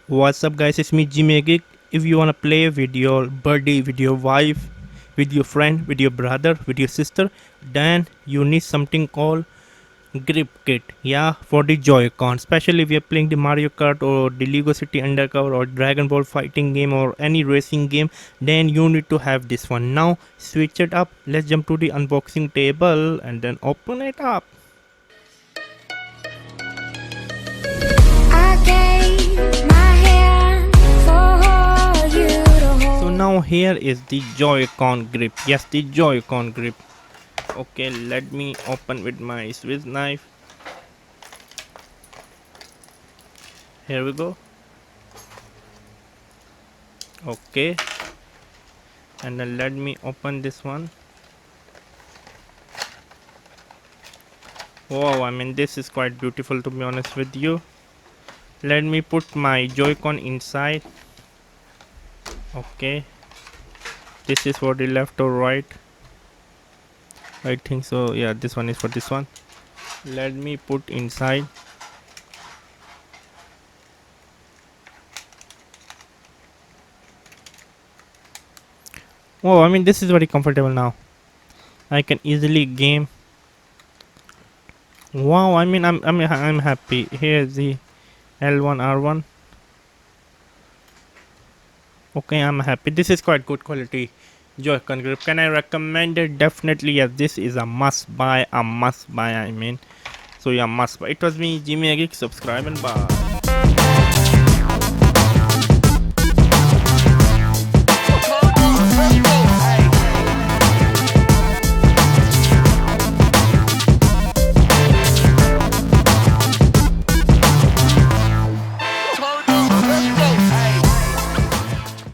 What's up guys, it's me Geek. If you wanna play with your buddy, with your wife, with your friend, with your brother, with your sister, then you need something called grip kit. Yeah, for the Joy-Con. Especially if you're playing the Mario Kart or the Lego City Undercover or Dragon Ball fighting game or any racing game, then you need to have this one. Now switch it up. Let's jump to the unboxing table and then open it up. So now here is the Joy-Con grip. Yes, the Joy-Con grip. Okay, let me open with my Swiss knife. Here we go. Okay, and then let me open this one. Wow, I mean this is quite beautiful, to be honest with you. Let me put my Joy-Con inside. Okay, this is for the left or right. I think so. Yeah, this one is for this one. Let me put inside. Oh, I mean this is very comfortable now. I can easily game. Wow, I mean I'm happy. Here's the L1 R1. Okay, I'm happy. This is quite good quality Joy-Con grip. Can I recommend it? Definitely yes. This is a must buy. A must buy. I mean, so yeah, must buy. It was me, Jimmy Geek. Subscribe and bye.